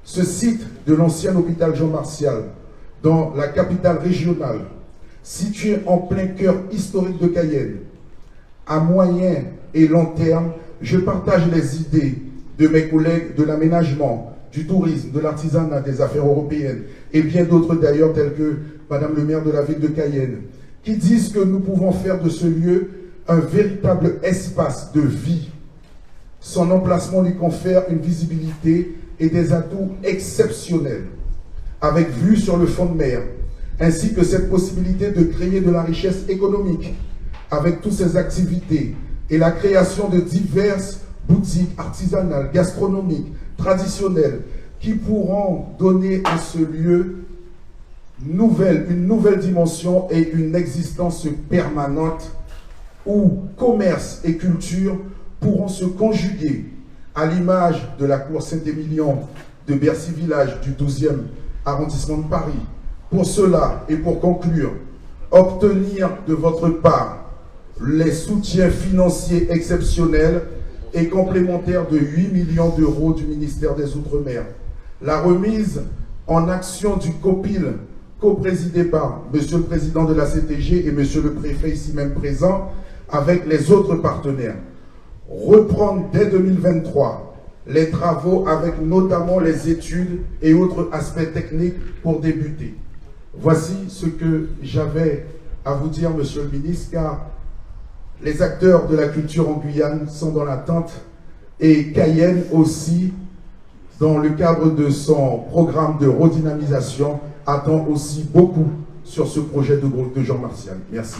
Ce site de l'ancien hôpital Jean Martial, dans la capitale régionale, situé en plein cœur historique de Cayenne, à moyen et long terme, je partage les idées de mes collègues de l'aménagement, du tourisme, de l'artisanat, des affaires européennes, et bien d'autres d'ailleurs, tels que Madame le maire de la ville de Cayenne, qui disent que nous pouvons faire de ce lieu un véritable espace de vie. Son emplacement lui confère une visibilité et des atouts exceptionnels, avec vue sur le fond de mer, ainsi que cette possibilité de créer de la richesse économique, avec toutes ces activités et la création de diverses boutiques artisanales, gastronomiques, traditionnelles, qui pourront donner à ce lieu une nouvelle dimension et une existence permanente où commerce et culture pourront se conjuguer à l'image de la cour Saint-Émilion de Bercy Village du 12e arrondissement de Paris. Pour cela et pour conclure, obtenir de votre part les soutiens financiers exceptionnels et complémentaires de 8 millions d'euros du ministère des Outre-mer, la remise en action du COPIL, co-présidé par Monsieur le Président de la CTG et Monsieur le Préfet ici même présent, avec les autres partenaires. Reprendre dès 2023 les travaux avec notamment les études et autres aspects techniques pour débuter. Voici ce que j'avais à vous dire, Monsieur le Ministre, car les acteurs de la culture en Guyane sont dans l'attente et Cayenne aussi, dans le cadre de son programme de redynamisation, attend aussi beaucoup sur ce projet de Jean Martial. Merci.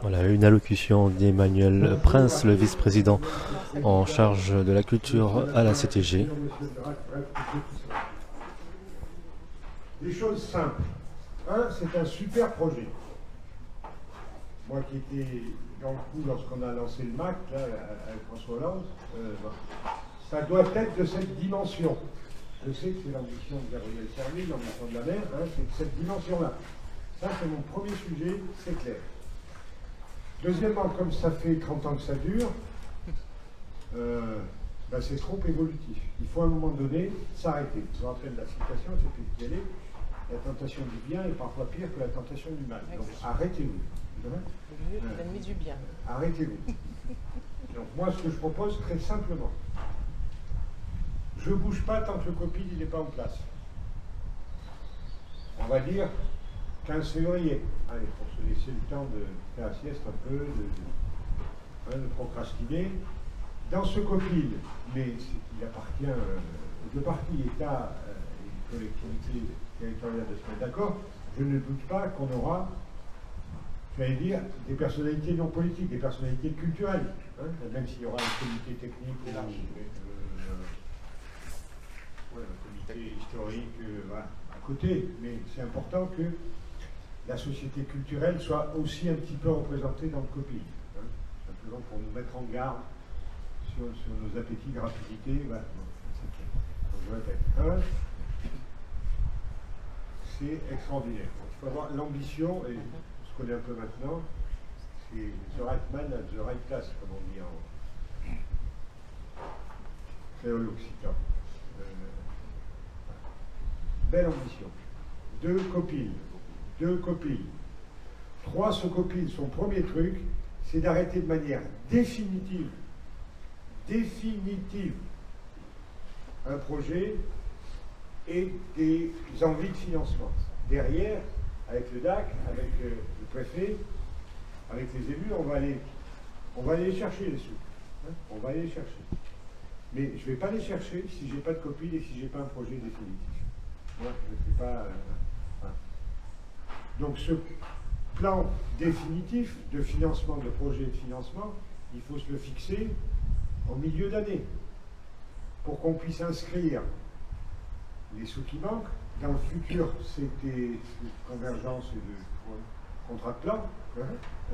Voilà, une allocution d'Emmanuel Prince, le vice-président en charge de la culture à la CTG. Des choses simples. Un, c'est un super projet. Moi qui étais dans le coup lorsqu'on a lancé le MAC, là, avec François Hollande, ça doit être de cette dimension. Je sais que c'est l'ambition de Gabriel Serville, l'ambition de la mer, hein, c'est de cette dimension-là. Ça, c'est mon premier sujet, c'est clair. Deuxièmement, comme ça fait 30 ans que ça dure, c'est trop évolutif. Il faut à un moment donné s'arrêter. Je rappelle la citation, c'est plus d'y aller. La tentation du bien est parfois pire que la tentation du mal. Donc arrêtez-vous. Le mieux est l'ennemi du bien. Arrêtez-vous. Donc moi, ce que je propose très simplement, je ne bouge pas tant que le COPIL n'est pas en place. On va dire 15 février. Allez, pour se laisser le temps de faire la sieste un peu, de procrastiner. Dans ce COPIL, mais il appartient aux deux parties, État et collectivités territoriales de se mettre d'accord, je ne doute pas qu'on aura, j'allais dire, des personnalités non politiques, des personnalités culturelles, hein, même s'il y aura un comité technique, un comité historique à côté, mais c'est important que la société culturelle soit aussi un petit peu représentée dans le COPIL, hein, simplement pour nous mettre en garde sur nos appétits de rapidité. Donc, je répète, c'est extraordinaire. Donc, il faut avoir l'ambition, et on se connaît un peu maintenant, c'est the right man at the right place, comme on dit en créole occitan. Belle ambition. 2 copiles. 3, ce copil, son premier truc, c'est d'arrêter de manière définitive un projet et des envies de financement. Derrière, avec le DAC, avec le préfet, avec les élus, on va aller les chercher les sous. Hein, on va aller les chercher. Mais je ne vais pas les chercher si je n'ai pas de copie et si je n'ai pas un projet définitif. Moi, je ne fais pas. Voilà. Donc ce plan définitif de financement, de projet de financement, il faut se le fixer en milieu d'année pour qu'on puisse inscrire les sous qui manquent dans le futur CT, convergence et de contrat de plan.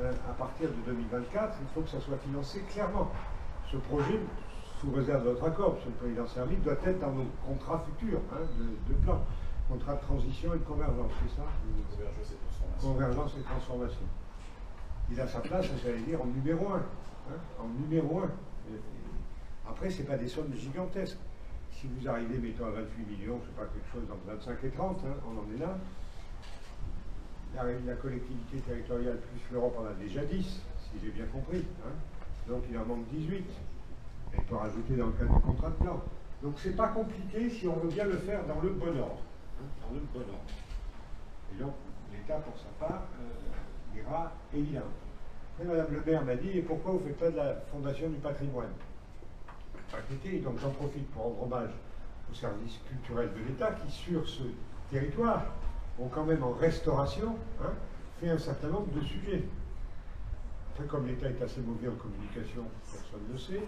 À partir de 2024, il faut que ça soit financé clairement. Ce projet, sous réserve de votre accord, Monsieur le Président Serville, doit être dans nos contrats futurs de plan. Contrat de transition et de convergence, c'est ça? Convergence et transformation. Il a sa place, j'allais dire, en numéro 1. En numéro 1. Après, ce n'est pas des sommes gigantesques. Si vous arrivez, mettons, à 28 millions, je ne sais pas, quelque chose entre 25 et 30, on en est là. La collectivité territoriale plus l'Europe en a déjà 10, si j'ai bien compris. Donc il en manque 18. Et il peut rajouter dans le cadre du contrat de plan. Donc c'est pas compliqué si on veut bien le faire dans le bon ordre. Dans le bon ordre. Et donc l'État, pour sa part, ira évidemment. Après, Madame le maire m'a dit, et pourquoi vous ne faites pas de la Fondation du patrimoine? Donc j'en profite pour rendre hommage aux services culturels de l'État qui, sur ce territoire, ont quand même en restauration fait un certain nombre de sujets. Après, comme l'État est assez mauvais en communication, personne ne le sait,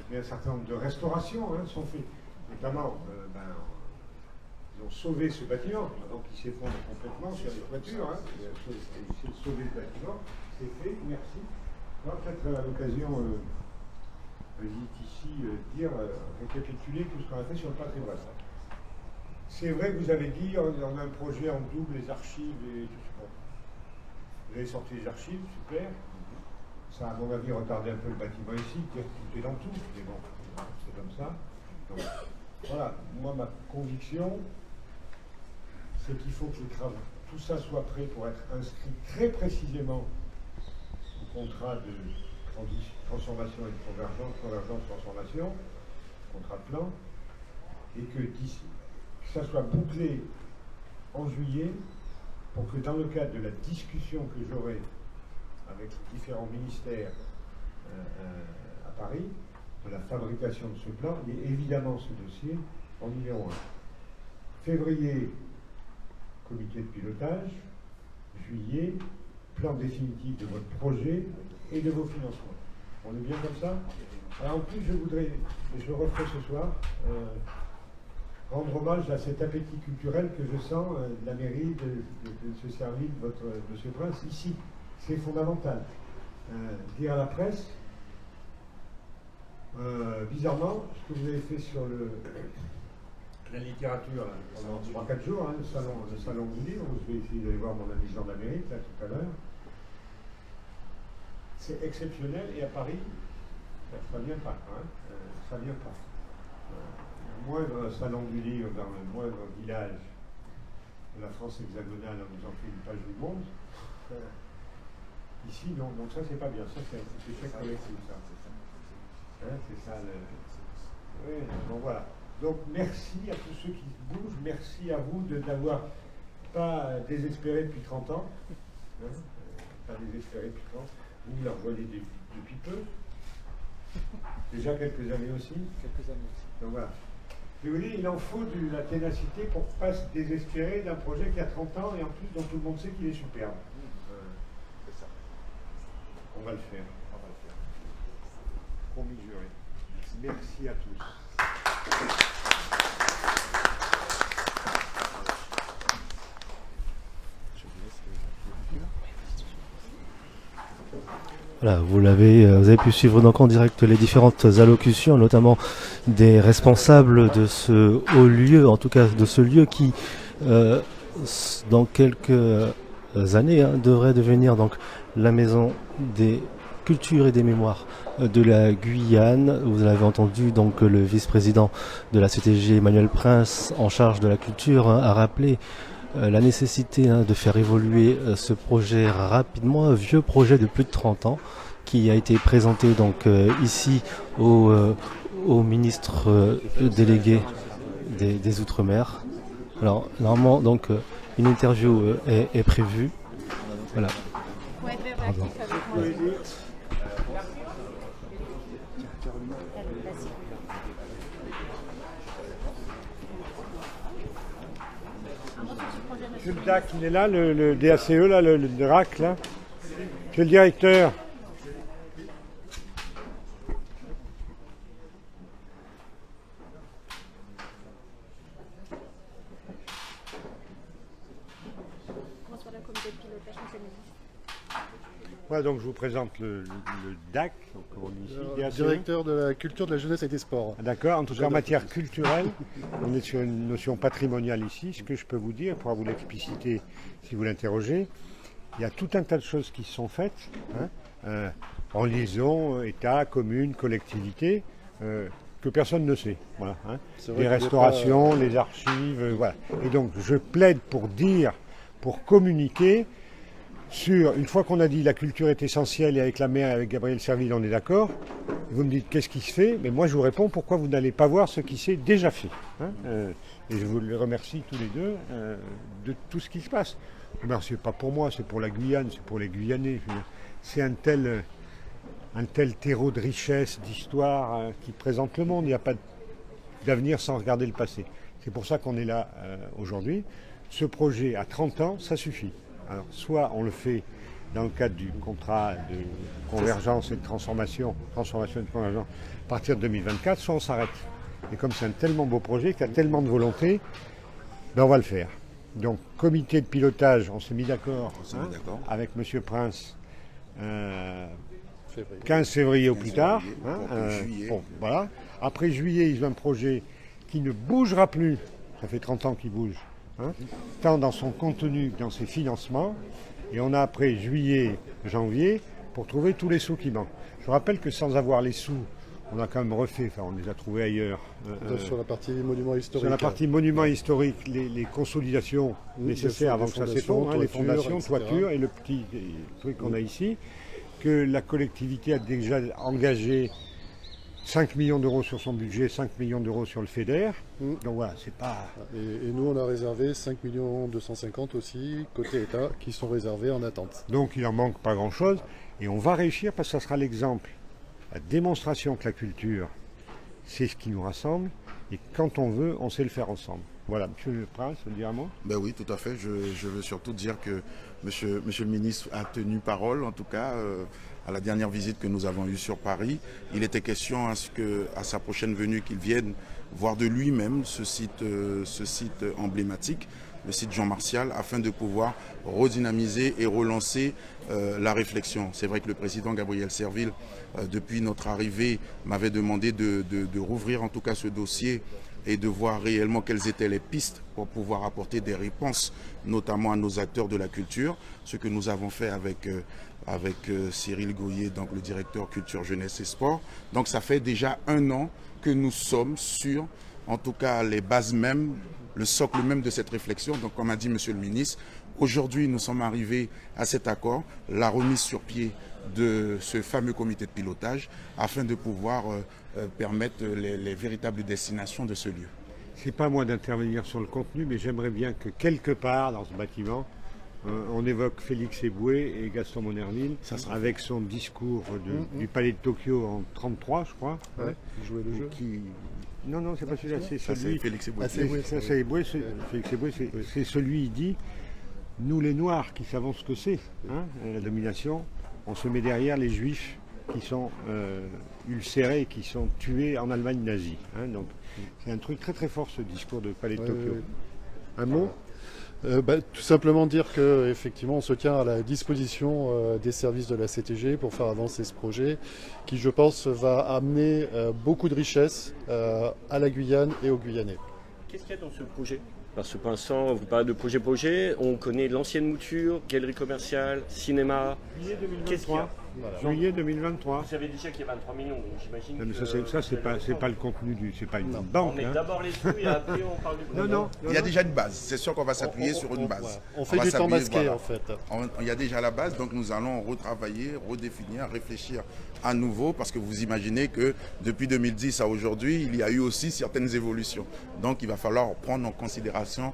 mais un certain nombre de restaurations sont faites. Notamment, ils ont sauvé ce bâtiment, avant qu'il s'effondre complètement sur les toitures. Ils ont sauvé ce bâtiment, c'est fait, merci. On va peut-être à l'occasion, ici, récapituler tout ce qu'on a fait sur le patrimoine. C'est vrai que vous avez dit, on a un projet en double, les archives et tout ça. Vous avez sorti les archives, super. Ça a, à mon avis, retardé un peu le bâtiment ici, dire que tout est dans tout. Mais bon, c'est comme ça. Donc, voilà, moi, ma conviction, c'est qu'il faut que tout ça soit prêt pour être inscrit très précisément au contrat de transformation et de convergence-transformation, contrat de plan, et que ça soit bouclé en juillet pour que dans le cadre de la discussion que j'aurai avec les différents ministères à Paris, de la fabrication de ce plan, il y ait évidemment ce dossier en numéro 1. Février, comité de pilotage, juillet, plan définitif de votre projet et de vos financements. On est bien comme ça? Alors en plus, je voudrais, et je le referai ce soir, rendre hommage à cet appétit culturel que je sens de la mairie de se servir de votre Monsieur Prince ici. C'est fondamental. Dire à la presse, bizarrement, ce que vous avez fait sur la littérature pendant 3-4 jours, le salon du livre, je vais essayer d'aller voir mon ami Jean d'Amérique là tout à l'heure. C'est exceptionnel et à Paris, ça ne vient pas. Ça vient pas. Le moindre salon du livre dans le moindre village de la France hexagonale, on nous en fait une page du monde. Ici, non. Donc ça, c'est pas bien. Ça, c'est un échec collectif, ça. C'est ça le... Oui, bon voilà. Donc merci à tous ceux qui se bougent. Merci à vous d'avoir pas désespéré depuis 30 ans. Pas désespéré depuis 30 ans. Vous la revoyez depuis peu. Déjà quelques années aussi. Quelques années aussi. Donc voilà. Et vous voyez, il en faut de la ténacité pour ne pas se désespérer d'un projet qui a 30 ans et en plus dont tout le monde sait qu'il est superbe. C'est ça. On va le faire. Promis juré. Merci à tous. Voilà, vous avez pu suivre donc en direct les différentes allocutions, notamment des responsables de ce haut lieu, en tout cas de ce lieu qui, dans quelques années, devrait devenir donc la maison des cultures et des mémoires de la Guyane. Vous l'avez entendu, donc le vice-président de la CTG, Emmanuel Prince, en charge de la culture, a rappelé la nécessité de faire évoluer ce projet rapidement, un vieux projet de plus de 30 ans qui a été présenté donc ici au ministre délégué des Outre-mer. Alors normalement donc une interview est prévue. Voilà. Faut être réactif avec moi. Monsieur le DAC, il est là, le DACE, là, le DRAC, là. Monsieur le directeur. Voilà, donc je vous présente le DAC, donc, comme on dit ici, DACE. Directeur de la culture, de la jeunesse et des sports. D'accord, en tout cas en matière culturelle, on est sur une notion patrimoniale ici. Ce que je peux vous dire, pour vous l'expliciter si vous l'interrogez, il y a tout un tas de choses qui sont faites, hein, en liaison, État, commune, collectivité, que personne ne sait. Voilà, hein. Les restaurations, les archives, voilà. Et donc je plaide pour dire, pour communiquer, une fois qu'on a dit la culture est essentielle et avec la maire et avec Gabriel Serville on est d'accord, vous me dites qu'est-ce qui se fait, mais moi je vous réponds pourquoi vous n'allez pas voir ce qui s'est déjà fait. Hein, et je vous les remercie tous les deux de tout ce qui se passe. Je ne remercie pas pour moi, c'est pour la Guyane, c'est pour les Guyanais. C'est un tel terreau de richesse, d'histoire qui présente le monde. Il n'y a pas d'avenir sans regarder le passé. C'est pour ça qu'on est là aujourd'hui. Ce projet à 30 ans, ça suffit. Alors, soit on le fait dans le cadre du contrat de convergence et de transformation et de convergence à partir de 2024, soit on s'arrête. Et comme c'est un tellement beau projet, qu'il y a tellement de volonté, ben on va le faire. Donc, comité de pilotage, on s'est mis d'accord avec M. Prince 15 février au plus tard. Bon, voilà. Après juillet, ils ont un projet qui ne bougera plus. Ça fait 30 ans qu'il bouge. Tant dans son contenu que dans ses financements, et on a après juillet, janvier pour trouver tous les sous qui manquent. Je rappelle que sans avoir les sous, on a quand même refait, enfin on les a trouvés ailleurs. Sur la partie monument historique. Sur la partie monument historique, les consolidations nécessaires avant que ça s'effondre, les fondations, toitures et le petit truc qu'on a ici, que la collectivité a déjà engagé 5 millions d'euros sur son budget, 5 millions d'euros sur le FEDER. Donc voilà, c'est pas... Et nous, on a réservé 5 millions 250 aussi, côté État, qui sont réservés en attente. Donc il n'en manque pas grand-chose. Et on va réussir parce que ça sera l'exemple, la démonstration que la culture, c'est ce qui nous rassemble. Et quand on veut, on sait le faire ensemble. Voilà, Monsieur le Prince, vous dire un mot ? Ben oui, tout à fait. Je veux surtout dire que monsieur le ministre a tenu parole, en tout cas, à la dernière visite que nous avons eue sur Paris. Il était question à sa prochaine venue qu'il vienne voir de lui-même ce site emblématique, le site Jean Martial, afin de pouvoir redynamiser et relancer la réflexion. C'est vrai que le président Gabriel Serville, depuis notre arrivée, m'avait demandé de rouvrir en tout cas ce dossier et de voir réellement quelles étaient les pistes pour pouvoir apporter des réponses, notamment à nos acteurs de la culture, ce que nous avons fait avec Cyril Goyer, donc le directeur culture, jeunesse et sport. Donc ça fait déjà 1 an que nous sommes sur, en tout cas, les bases mêmes, le socle même de cette réflexion. Donc comme a dit Monsieur le ministre, aujourd'hui nous sommes arrivés à cet accord, la remise sur pied de ce fameux comité de pilotage, afin de pouvoir permettre les véritables destinations de ce lieu. C'est pas moi d'intervenir sur le contenu, mais j'aimerais bien que quelque part dans ce bâtiment, on évoque Félix Eboué et Gaston Monerville avec son discours du Palais de Tokyo en 1933, je crois. Ouais, jouer le jeu. Non, c'est pas celui-là, c'est celui... Félix Eboué. Félix Eboué, c'est celui, il dit, nous les Noirs qui savons ce que c'est, la domination, on se met derrière les Juifs qui sont ulcérés et qui sont tués en Allemagne nazie. Donc c'est un truc très très fort ce discours de Palais de Tokyo. Un mot ? Tout simplement dire qu'effectivement on se tient à la disposition des services de la CTG pour faire avancer ce projet qui, je pense, va amener beaucoup de richesses à la Guyane et aux Guyanais. Qu'est-ce qu'il y a dans ce projet ? Parce que pour l'instant, vous parlez de projet, on connaît l'ancienne mouture, galerie commerciale, cinéma. Juillet 2023. Juillet 2023. Vous savez déjà qu'il y a 23 millions, donc j'imagine Non, mais que... ça, c'est pas le contenu c'est pas une banque. On met hein. d'abord les sous et après on parle du projet. Non. Il y a déjà une base. C'est sûr qu'on va s'appuyer sur une base. On fait va du temps s'appuyer, masqué en fait. Il y a déjà la base, donc nous allons retravailler, redéfinir, réfléchir à nouveau, parce que vous imaginez que depuis 2010 à aujourd'hui, il y a eu aussi certaines évolutions. Donc il va falloir prendre en considération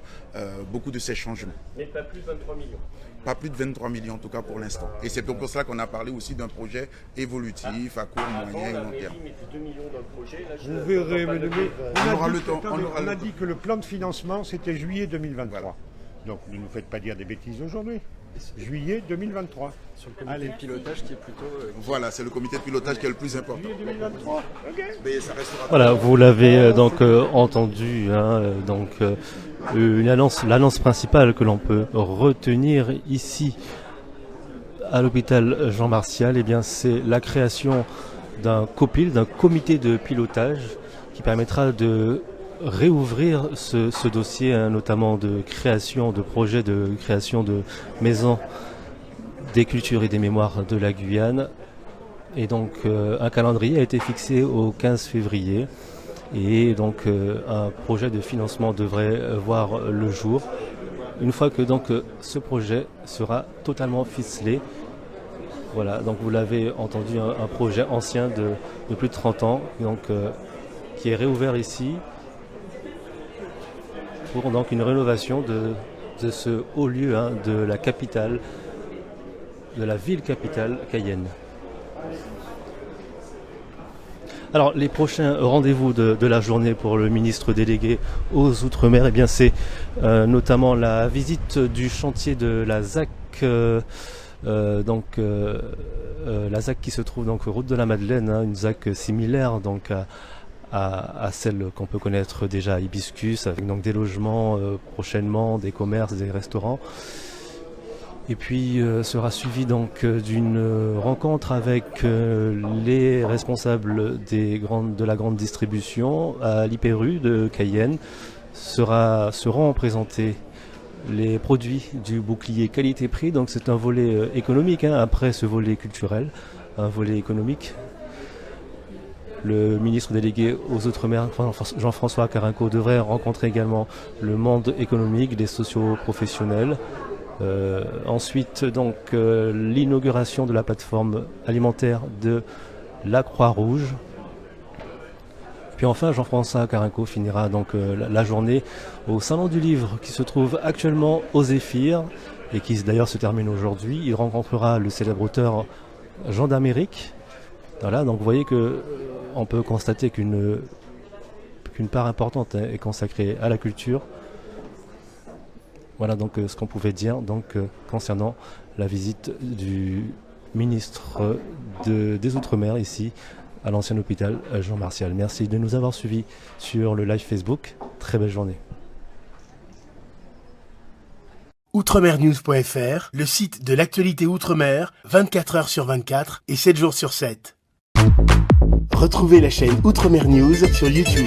beaucoup de ces changements. Mais pas plus de 23 millions. Pas plus de 23 millions en tout cas pour l'instant. Et c'est pour cela qu'on a parlé aussi d'un projet évolutif à court, moyen et long terme. Mairie mettait 2 millions dans le projet. Là, Vous verrez, on aura le temps. On a dit que le plan de financement, c'était juillet 2023. Voilà. Donc ne nous faites pas dire des bêtises aujourd'hui. Juillet 2023. Sur le comité de pilotage qui est plutôt... Voilà, c'est le comité de pilotage qui est le plus important. Juillet 2023, ok. Mais ça restera... Voilà, vous l'avez donc entendu, l'annonce principale que l'on peut retenir ici à l'hôpital Jean Martial, eh bien, c'est la création d'un comité de pilotage qui permettra de réouvrir ce dossier, notamment de création de projets, de création de maisons des cultures et des mémoires de la Guyane. Et donc un calendrier a été fixé au 15 février et donc un projet de financement devrait voir le jour une fois que donc ce projet sera totalement ficelé. Voilà, donc vous l'avez entendu, un projet ancien de plus de 30 ans donc, qui est réouvert ici pour donc une rénovation de ce haut lieu de la capitale, de la ville capitale Cayenne. Alors les prochains rendez-vous de la journée pour le ministre délégué aux Outre-mer, eh bien c'est notamment la visite du chantier de la ZAC, la ZAC qui se trouve donc route de la Madeleine, une ZAC similaire donc à celle qu'on peut connaître déjà à Hibiscus, avec donc des logements prochainement, des commerces, des restaurants. Et puis sera suivi donc d'une rencontre avec les responsables de la grande distribution à l'Hyper-U de Cayenne. Seront présentés les produits du bouclier qualité-prix. Donc c'est un volet économique après ce volet culturel, un volet économique. Le ministre délégué aux Outre-mer, Jean-François Carinco, devrait rencontrer également le monde économique, les socio-professionnels. Ensuite, donc, l'inauguration de la plateforme alimentaire de la Croix-Rouge. Puis enfin, Jean-François Carinco finira donc la journée au Salon du Livre qui se trouve actuellement aux Zéphyrs et qui d'ailleurs se termine aujourd'hui. Il rencontrera le célèbre auteur Jean d'Amérique. Voilà, donc vous voyez que on peut constater qu'une part importante est consacrée à la culture. Voilà donc ce qu'on pouvait dire concernant la visite du ministre des Outre-mer ici à l'ancien hôpital Jean Martial. Merci de nous avoir suivis sur le live Facebook. Très belle journée. Outremernews.fr, le site de l'actualité Outre-mer, 24 heures sur 24 et 7 jours sur 7. Retrouvez la chaîne Outremer News sur YouTube.